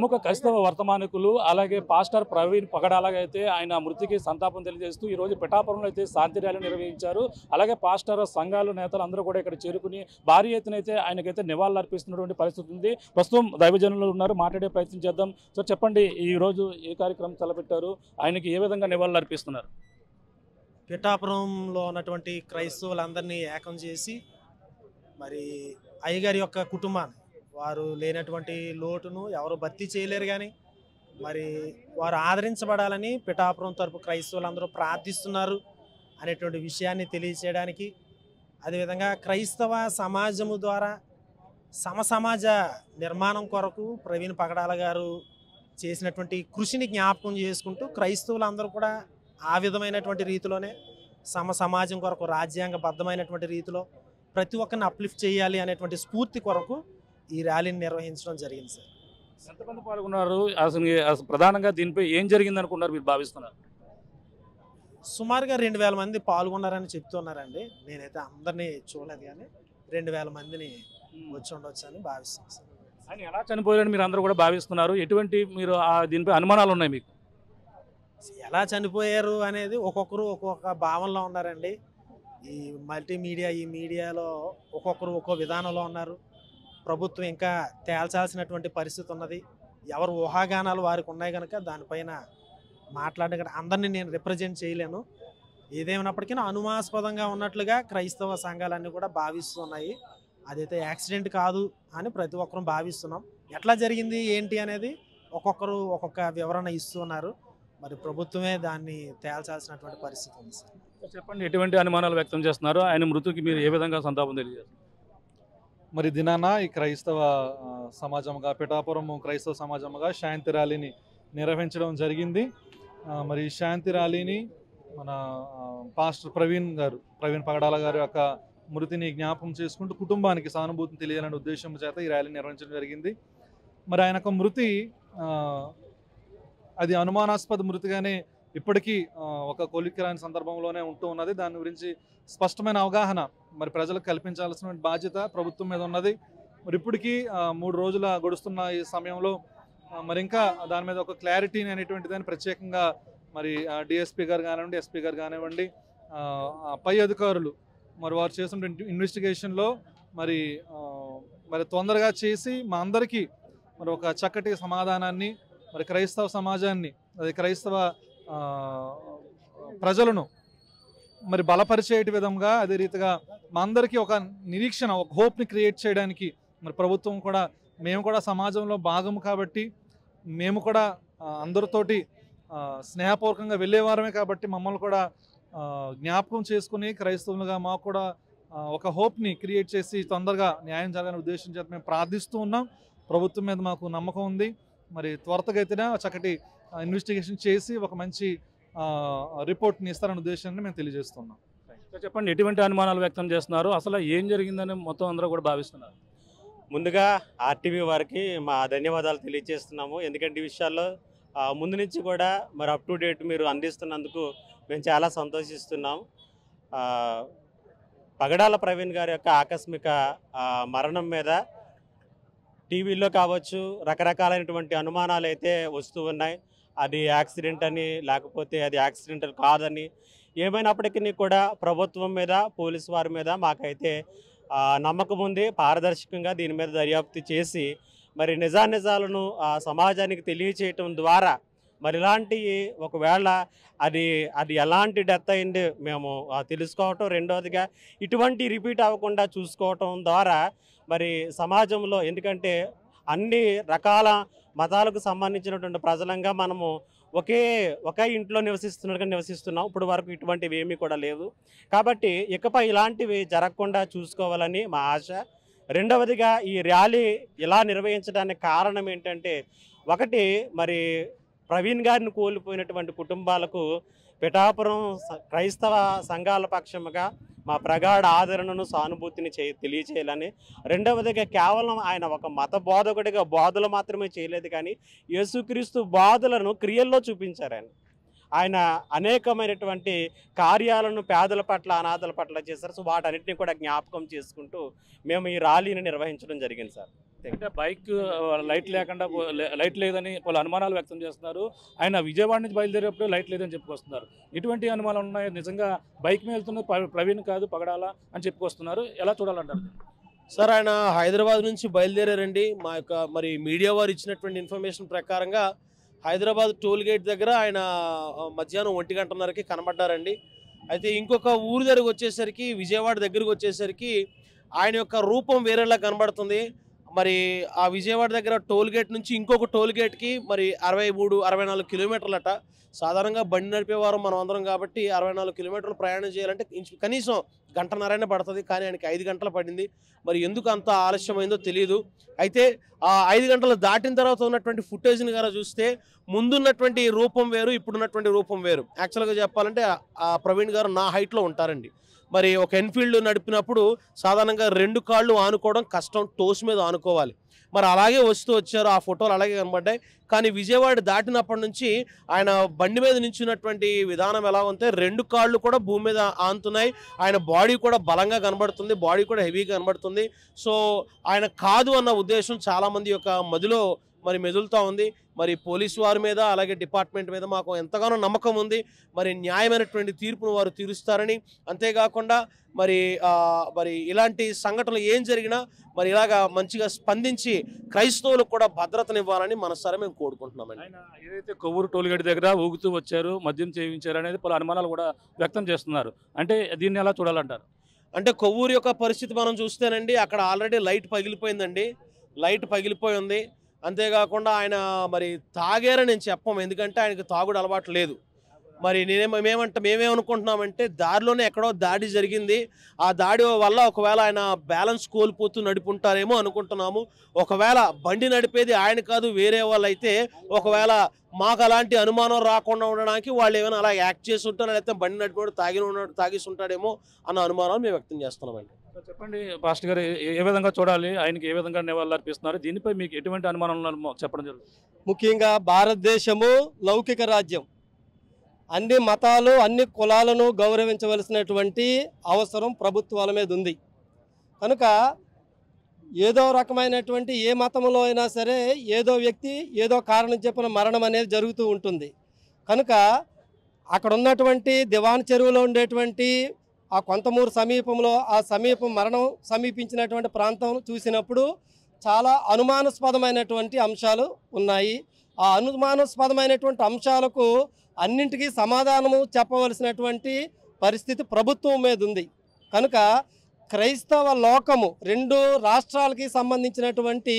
ప్రముఖ క్రైస్తవ వర్తమానికులు అలాగే పాస్టర్ ప్రవీణ్ పగడాలగైతే ఆయన మృతికి సంతాపం తెలియజేస్తూ ఈరోజు పిఠాపురంలో అయితే శాంతి ర్యాలీ నిర్వహించారు. అలాగే పాస్టర్ సంఘాలు నేతలు అందరూ కూడా ఇక్కడ చేరుకుని భారీ ఎత్తున అయితే ఆయనకైతే నివాళులు అర్పిస్తున్నటువంటి పరిస్థితి ఉంది. ప్రస్తుతం దైవజనులు ఉన్నారు, మాట్లాడే ప్రయత్నం చేద్దాం. సో చెప్పండి, ఈరోజు ఏ కార్యక్రమం తలపెట్టారు, ఆయనకి ఏ విధంగా నివాళులు అర్పిస్తున్నారు? పిఠాపురంలో ఉన్నటువంటి క్రైస్తవులందరినీ ఏకం చేసి మరి అయ్యగారి యొక్క కుటుంబాన్ని వారు లేనటువంటి లోటును ఎవరు భర్తీ చేయలేరు, కానీ మరి వారు ఆదరించబడాలని పిఠాపురం తరపు క్రైస్తవులందరూ ప్రార్థిస్తున్నారు అనేటువంటి విషయాన్ని తెలియచేయడానికి, అదేవిధంగా క్రైస్తవ సమాజము ద్వారా సమసమాజ నిర్మాణం కొరకు ప్రవీణ్ పగడాల గారు చేసినటువంటి కృషిని జ్ఞాపకం చేసుకుంటూ క్రైస్తవులందరూ కూడా ఆ విధమైనటువంటి రీతిలోనే సమాజం కొరకు రాజ్యాంగబద్ధమైనటువంటి రీతిలో ప్రతి ఒక్కరిని అప్లిఫ్ట్ చేయాలి అనేటువంటి స్ఫూర్తి కొరకు ఈ ర్యాలీని నిర్వహించడం జరిగింది. సార్, ఎంతమంది పాల్గొన్నారు? అసలు ప్రధానంగా దీనిపై ఏం జరిగింది అనుకున్నారు మీరు భావిస్తున్నారు? సుమారుగా 2000 మంది పాల్గొన్నారని చెప్తున్నారండి. నేనైతే అందరినీ చూడలేదు, కానీ 2000 మందిని వచ్చి ఉండొచ్చు అని భావిస్తున్నాను. సార్, ఆయన ఎలా చనిపోయారని మీరు అందరూ కూడా భావిస్తున్నారు? ఎటువంటి మీరు దీనిపై అనుమానాలు ఉన్నాయి మీకు? ఎలా చనిపోయారు అనేది ఒక్కొక్కరు ఒక్కొక్క భావనలో ఉన్నారండి. ఈ మల్టీమీడియా ఈ మీడియాలో ఒక్కొక్కరు ఒక్కో విధానంలో ఉన్నారు. ప్రభుత్వం ఇంకా తేల్చాల్సినటువంటి పరిస్థితి ఉన్నది. ఎవరు ఊహాగానాలు వారికి ఉన్నాయి కనుక దానిపైన మాట్లాడగల అందరినీ నేను రిప్రజెంట్ చేయలేను. ఏదేమైనప్పటికీ అనుమానాస్పదంగా ఉన్నట్లుగా క్రైస్తవ సంఘాలన్నీ కూడా భావిస్తున్నాయి. అదైతే యాక్సిడెంట్ కాదు అని ప్రతి ఒక్కరూ భావిస్తున్నాం. ఎట్లా జరిగింది ఏంటి అనేది ఒక్కొక్కరు ఒక్కొక్క వివరణ ఇస్తున్నారు. మరి ప్రభుత్వమే దాన్ని తేల్చాల్సినటువంటి పరిస్థితి ఉంది. సార్, చెప్పండి, ఎటువంటి అనుమానాలు వ్యక్తం చేస్తున్నారు? ఆయన మృతికి మీరు ఏ విధంగా సంతాపం తెలియజేస్తారు? మరి దినాన ఈ క్రైస్తవ సమాజంగా పిఠాపురం క్రైస్తవ సమాజంగా శాంతి ర్యాలీని నిర్వహించడం జరిగింది. మరి శాంతి ర్యాలీని మన పాస్టర్ ప్రవీణ్ పగడాల గారి యొక్క మృతిని జ్ఞాపకం చేసుకుంటూ కుటుంబానికి సానుభూతిని తెలియాలనే ఉద్దేశం చేత ఈ ర్యాలీని నిర్వహించడం జరిగింది. మరి ఆయన యొక్క మృతి అది అనుమానాస్పద మృతిగానే ఇప్పటికీ ఒక కొలిక్కిరాని సందర్భంలోనే ఉంటూ ఉన్నది. దాని గురించి స్పష్టమైన అవగాహన మరి ప్రజలకు కల్పించాల్సిన బాధ్యత ప్రభుత్వం మీద ఉన్నది. మరి ఇప్పటికీ 3 రోజుల గడుస్తున్న ఈ సమయంలో మరి ఇంకా దాని మీద ఒక క్లారిటీ అనేటువంటిదని ప్రత్యేకంగా మరి డిఎస్పీ గారు కానివ్వండి, ఎస్పీ గారు కానివ్వండి, పై అధికారులు మరి వారు చేసిన ఇన్వెస్టిగేషన్లో మరి తొందరగా చేసి మా అందరికీ మరి ఒక చక్కటి సమాధానాన్ని మరి క్రైస్తవ సమాజాన్ని అది క్రైస్తవ ప్రజలను మరి బలపరిచే విధంగా అదే రీతిగా మా అందరికీ ఒక నిరీక్షణ, ఒక హోప్ని క్రియేట్ చేయడానికి మరి ప్రభుత్వం కూడా మేము కూడా సమాజంలో భాగము కాబట్టి మేము కూడా అందరితోటి స్నేహపూర్వకంగా వెళ్ళేవారమే కాబట్టి మమ్మల్ని కూడా జ్ఞాపకం చేసుకుని క్రైస్తవులుగా మాకు కూడా ఒక హోప్ని క్రియేట్ చేసి తొందరగా న్యాయం జరగాలని ఉద్దేశం చేత మేము ప్రార్థిస్తూ ఉన్నాం. ప్రభుత్వం మీద మాకు నమ్మకం ఉంది. మరి త్వరితగతిన చక్కటి ఇన్వెస్టిగేషన్ చేసి ఒక మంచి రిపోర్ట్ని ఇస్తారనే ఉద్దేశాన్ని మేము తెలియజేస్తున్నాం. చెప్పండి, ఎటువంటి అనుమానాలు వ్యక్తం చేస్తున్నారు? అసలు ఏం జరిగిందని మొత్తం అందరూ కూడా భావిస్తున్నారు? ముందుగా ఆర్టీవీ వారికి మా ధన్యవాదాలు తెలియజేస్తున్నాము. ఎందుకంటే ఈ విషయాల్లో ముందు నుంచి కూడా మరి అప్ టు డేట్ మీరు అందిస్తున్నందుకు మేము చాలా సంతోషిస్తున్నాం. పగడాల ప్రవీణ్ గారి యొక్క ఆకస్మిక మరణం మీద టీవీలో కావచ్చు రకరకాలైనటువంటి అనుమానాలు అయితే వస్తూ ఉన్నాయి. అది యాక్సిడెంట్ అని, లేకపోతే అది యాక్సిడెంటల్ కాదని, ఏమైనప్పటికీ కూడా ప్రభుత్వం మీద పోలీసు వారి మీద మాకైతే నమ్మకం ఉంది. పారదర్శకంగా దీని మీద దర్యాప్తు చేసి మరి నిజానిజాలను సమాజానికి తెలియచేయటం ద్వారా మరి ఇలాంటి ఒకవేళ అది ఎలాంటి డెత్ అయింది మేము తెలుసుకోవటం, రెండవదిగా ఇటువంటి రిపీట్ అవ్వకుండా చూసుకోవటం ద్వారా మరి సమాజంలో, ఎందుకంటే అన్ని రకాల మతాలకు సంబంధించినటువంటి ప్రజలంగా మనము ఒకే ఇంట్లో నివసిస్తున్నాం. ఇప్పుడు వరకు ఇటువంటివి ఏమీ కూడా లేవు. కాబట్టి ఇకపై ఇలాంటివి జరగకుండా చూసుకోవాలని మా ఆశ. రెండవదిగా ఈ ర్యాలీ ఇలా నిర్వహించడానికి కారణం ఏంటంటే, ఒకటి మరి ప్రవీణ్ గారిని కోల్పోయినటువంటి కుటుంబాలకు పిఠాపురం క్రైస్తవ సంఘాల పక్షముగా మా ప్రగాఢ ఆదరణను సానుభూతిని తెలియచేయాలని, రెండవదిగా కేవలం ఆయన ఒక మత బోధకుడిగా బోధలు మాత్రమే చేయలేదు, కానీ యేసుక్రీస్తు బోధలను క్రియల్లో చూపించారు. ఆయన అనేకమైనటువంటి కార్యాలను పేదల పట్ల, అనాథల పట్ల చేశారు. సో వాటన్నిటిని కూడా జ్ఞాపకం చేసుకుంటూ మేము ఈ ర్యాలీని నిర్వహించడం జరిగింది. సార్, అంటే బైక్ లైట్ లేకుండా లైట్ లేదని వాళ్ళు అనుమానాలు వ్యక్తం చేస్తున్నారు. ఆయన విజయవాడ నుంచి బయలుదేరేప్పుడు లైట్ లేదని చెప్పుకొస్తున్నారు. ఇటువంటి అనుమానాలు ఉన్నాయి. నిజంగా బైక్ మీద వెళ్తున్న ప్రవీణ్ కాదు పగడాల అని చెప్పుకొస్తున్నారు. ఎలా చూడాలంటారు? సార్ ఆయన హైదరాబాద్ నుంచి బయలుదేరారండి. మా యొక్క మరి మీడియా వారు ఇచ్చినటువంటి ఇన్ఫర్మేషన్ ప్రకారంగా హైదరాబాద్ టోల్ గేట్ దగ్గర ఆయన మధ్యాహ్నం 1:30కి కనబడ్డారండి. అయితే ఇంకొక ఊరు దగ్గరకు వచ్చేసరికి విజయవాడ దగ్గరకు వచ్చేసరికి ఆయన యొక్క రూపం వేరేలా కనబడుతుంది. మరి ఆ విజయవాడ దగ్గర టోల్ గేట్ నుంచి ఇంకొక టోల్ గేట్కి మరి 63-64 కిలోమీటర్లట. సాధారణంగా బండి నడిపేవారు మనం అందరం కాబట్టి 64 కిలోమీటర్లు ప్రయాణం చేయాలంటే కనీసం గంటన్నరైనా పడుతుంది. కానీ ఆయనకి 5 గంటలు పడింది. మరి ఎందుకు అంత ఆలస్యమైందో తెలియదు. అయితే ఆ 5 గంటలు దాటిన తర్వాత ఉన్నటువంటి ఫుటేజ్ని గారా చూస్తే ముందున్నటువంటి రూపం వేరు, ఇప్పుడున్నటువంటి రూపం వేరు. యాక్చువల్గా చెప్పాలంటే ఆ ప్రవీణ్ గారు నా హైట్లో ఉంటారండి. మరి ఒక ఎన్ఫీల్డ్ నడిపినప్పుడు సాధారణంగా 2 కాళ్ళు ఆనుకోవడం కష్టం, టోస్ మీద ఆనుకోవాలి. మరి అలాగే వస్తూ వచ్చారు. ఆ ఫోటోలు అలాగే కనబడ్డాయి. కానీ విజయవాడ దాటినప్పటి నుంచి ఆయన బండి మీద నించున్నటువంటి విధానం ఎలా ఉంటే 2 కాళ్ళు కూడా భూమి మీద ఆనుతున్నాయి. ఆయన బాడీ కూడా బలంగా కనబడుతుంది, బాడీ కూడా హెవీగా కనబడుతుంది. సో ఆయన కాదు అన్న ఉద్దేశం చాలామంది యొక్క మదిలో మరి మెదులుతూ ఉంది. మరి పోలీసు వారి మీద అలాగే డిపార్ట్మెంట్ మీద మాకు ఎంతగానో నమ్మకం ఉంది. మరి న్యాయమైనటువంటి తీర్పును వారు తీరుస్తారని, అంతేకాకుండా మరి ఇలాంటి సంఘటనలు ఏం జరిగినా మరి ఇలాగా మంచిగా స్పందించి క్రైస్తవులకు కూడా భద్రతనివ్వాలని మనసారా మేము కోరుకుంటున్నామండి. ఆయన ఏదైతే కొవ్వూరు టోల్గేట్ దగ్గర ఊగుతూ వచ్చారు, మద్యం సేవించారు అనేది పలు అనుమానాలు కూడా వ్యక్తం చేస్తున్నారు. అంటే దీన్ని ఎలా చూడాలంటారు? అంటే కొవ్వూరు యొక్క పరిస్థితి మనం చూస్తేనండి అక్కడ ఆల్రెడీ లైట్ పగిలిపోయిందండి. లైట్ పగిలిపోయి ఉంది. అంతేకాకుండా ఆయన మరి తాగారని నేను చెప్పము, ఎందుకంటే ఆయనకు తాగుడు అలవాటు లేదు. మరి మేమేమనుకుంటున్నామంటే దారిలోనే ఎక్కడో దాడి జరిగింది. ఆ దాడి వల్ల ఒకవేళ ఆయన బ్యాలెన్స్ కోల్పోతూ నడుపుంటారేమో అనుకుంటున్నాము. ఒకవేళ బండి నడిపేది ఆయన కాదు వేరే వాళ్ళు అయితే ఒకవేళ మాకు అలాంటి అనుమానం రాకుండా ఉండడానికి వాళ్ళు ఏమైనా అలా యాక్ట్ చేసి ఉంటారో లేకపోతే బండి నడిపేవాడు తాగేసి ఉంటాడేమో అన్న అనుమానాలు మేము వ్యక్తం చేస్తున్నామండి. చెప్పండి పాస్టర్ గారు, ఏ విధంగా చూడాలి, ఆయనకి ఏ విధంగా నివాళులు అర్పిస్తున్నారు, దీనిపై మీకు ఎటువంటి అనుమానాలు చెప్పడం జరుగుతుంది? ముఖ్యంగా భారతదేశము లౌకిక రాజ్యం. అన్ని మతాలు అన్ని కులాలను గౌరవించవలసినటువంటి అవసరం ప్రభుత్వాల మీద ఉంది. కనుక ఏదో రకమైనటువంటి ఏ మతంలో అయినా సరే ఏదో వ్యక్తి ఏదో కారణం చెప్పిన మరణం అనేది జరుగుతూ ఉంటుంది. కనుక అక్కడ ఉన్నటువంటి దివాన్ చెరువులో ఉండేటువంటి ఆ కొంతమూరు సమీపంలో ఆ మరణం సమీపించినటువంటి ప్రాంతం చూసినప్పుడు చాలా అనుమానాస్పదమైనటువంటి అంశాలు ఉన్నాయి. ఆ అనుమానాస్పదమైనటువంటి అంశాలకు అన్నింటికీ సమాధానము చెప్పవలసినటువంటి పరిస్థితి ప్రభుత్వం మీద ఉంది. కనుక క్రైస్తవ లోకము 2 రాష్ట్రాలకి సంబంధించినటువంటి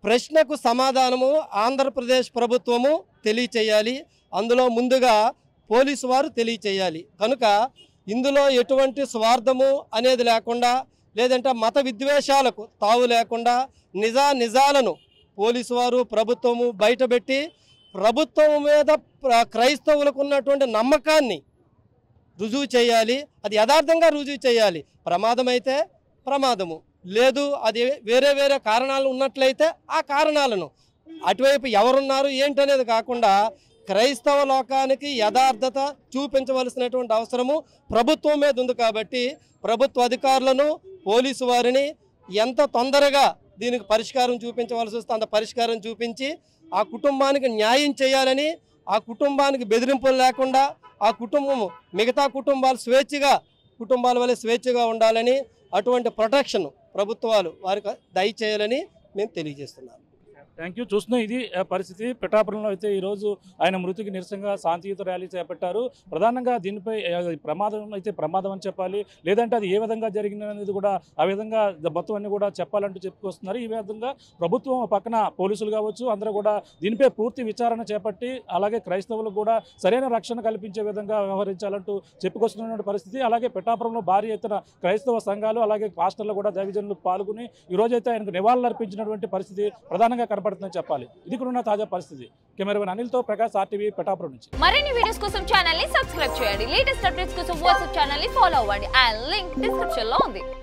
ప్రశ్నకు సమాధానము ఆంధ్రప్రదేశ్ ప్రభుత్వము తెలియచేయాలి. అందులో ముందుగా పోలీసు వారు తెలియచేయాలి. కనుక ఇందులో ఎటువంటి స్వార్థము అనేది లేకుండా లేదంటే మత విద్వేషాలకు తావు లేకుండా నిజాలను పోలీసు వారు ప్రభుత్వము బయటపెట్టి ప్రభుత్వం మీద క్రైస్తవులకు ఉన్నటువంటి నమ్మకాన్ని రుజువు చేయాలి. అది యథార్థంగా రుజువు చేయాలి. ప్రమాదం అయితే ప్రమాదము లేదు, అది వేరే కారణాలు ఉన్నట్లయితే ఆ కారణాలను అటువైపు ఎవరున్నారు ఏంటనేది కాకుండా క్రైస్తవ లోకానికి యథార్థత చూపించవలసినటువంటి అవసరము ప్రభుత్వం మీద ఉంది. కాబట్టి ప్రభుత్వ అధికారులను పోలీసు వారిని ఎంత తొందరగా దీనికి పరిష్కారం చూపించవలసి వస్తే అంత పరిష్కారం చూపించి ఆ కుటుంబానికి న్యాయం చేయాలని, ఆ కుటుంబానికి బెదిరింపులు లేకుండా ఆ కుటుంబము మిగతా కుటుంబాల వల్ల స్వేచ్ఛగా ఉండాలని అటువంటి ప్రొటెక్షన్ ప్రభుత్వాలు వారికి దయచేయాలని మేము తెలియజేస్తున్నాం. Thank you. చూస్తున్నాం ఇది పరిస్థితి. పిఠాపురంలో అయితే ఈరోజు ఆయన మృతికి నిరసనగా శాంతియుత ర్యాలీ చేపట్టారు. ప్రధానంగా దీనిపై ప్రమాదం అని చెప్పాలి, లేదంటే అది ఏ విధంగా జరిగింది అనేది కూడా ఆ విధంగా మొత్తం అన్ని కూడా చెప్పాలంటూ చెప్పుకొస్తున్నారు. ఈ విధంగా ప్రభుత్వం పక్కన పోలీసులు కావచ్చు అందరూ కూడా దీనిపై పూర్తి విచారణ చేపట్టి అలాగే క్రైస్తవులకు కూడా సరైన రక్షణ కల్పించే విధంగా వ్యవహరించాలంటూ చెప్పుకొస్తున్నటువంటి పరిస్థితి. అలాగే పిఠాపురంలో భారీ ఎత్తున క్రైస్తవ సంఘాలు అలాగే పాస్టర్లు కూడా దైవజనులు పాల్గొని ఈరోజైతే ఆయనకు నివాళులు అర్పించినటువంటి పరిస్థితి ప్రధానంగా కనపడుతుందని చెప్పాలి. ఇది కూడా తాజా పరిస్థితి. కెమెరామెన్ అనిల్తో ప్రకాష్, RTV పిఠాపురం నుంచి. మరిన్ని వీడియోస్ కోసం ఛానల్ ని సబ్స్క్రైబ్ చేయండి. లేటెస్ట్ అప్డేట్స్ కోసం వాట్సాప్ ఛానల్ ని ఫాలో అవ్వండి. ఆ లింక్ డిస్క్రిప్షన్ లో ఉంది.